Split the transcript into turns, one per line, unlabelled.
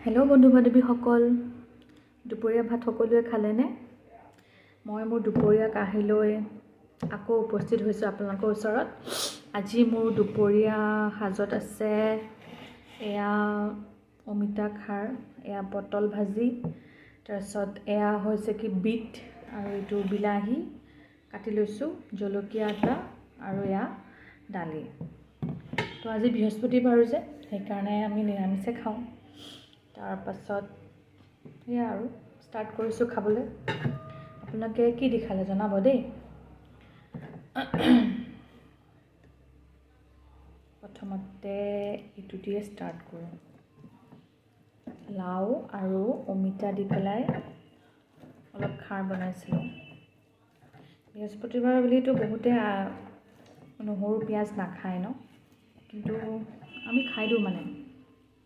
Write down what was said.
Hello' বন্ধু বান্ধৱীসকল, দুপৰীয়া ভাত সকলোৱে খালেনে? মই মোৰ দুপৰীয়া কাঢ়ি লৈ আকৌ উপস্থিত হৈছোঁ আপোনালোকৰ ওচৰত। আজি মোৰ দুপৰীয়া সাজত আছে এয়া অমিতা খাৰ, এয়া পটল ভাজি, তাৰপিছত এয়া হৈছে কি বিট আৰু এইটো বিলাহী কাটি লৈছোঁ, জলকীয়া এটা আৰু এয়া দালি। তো আজি বৃহস্পতিবাৰ যে সেইকাৰণে আমি নিৰামিষে খাওঁ। তাৰপাছত সেয়া আৰু ষ্টাৰ্ট কৰিছোঁ খাবলৈ। আপোনালোকে কি দি খালে জনাব দেই। প্ৰথমতে এইটো দিয়ে ষ্টাৰ্ট কৰোঁ। লাও আৰু অমিতা দি পেলাই অলপ খাৰ বনাইছিলোঁ। বৃহস্পতিবাৰ বুলিতো বহুতে নহৰু পিঁয়াজ নাখায় ন, কিন্তু আমি খাই দিওঁ মানে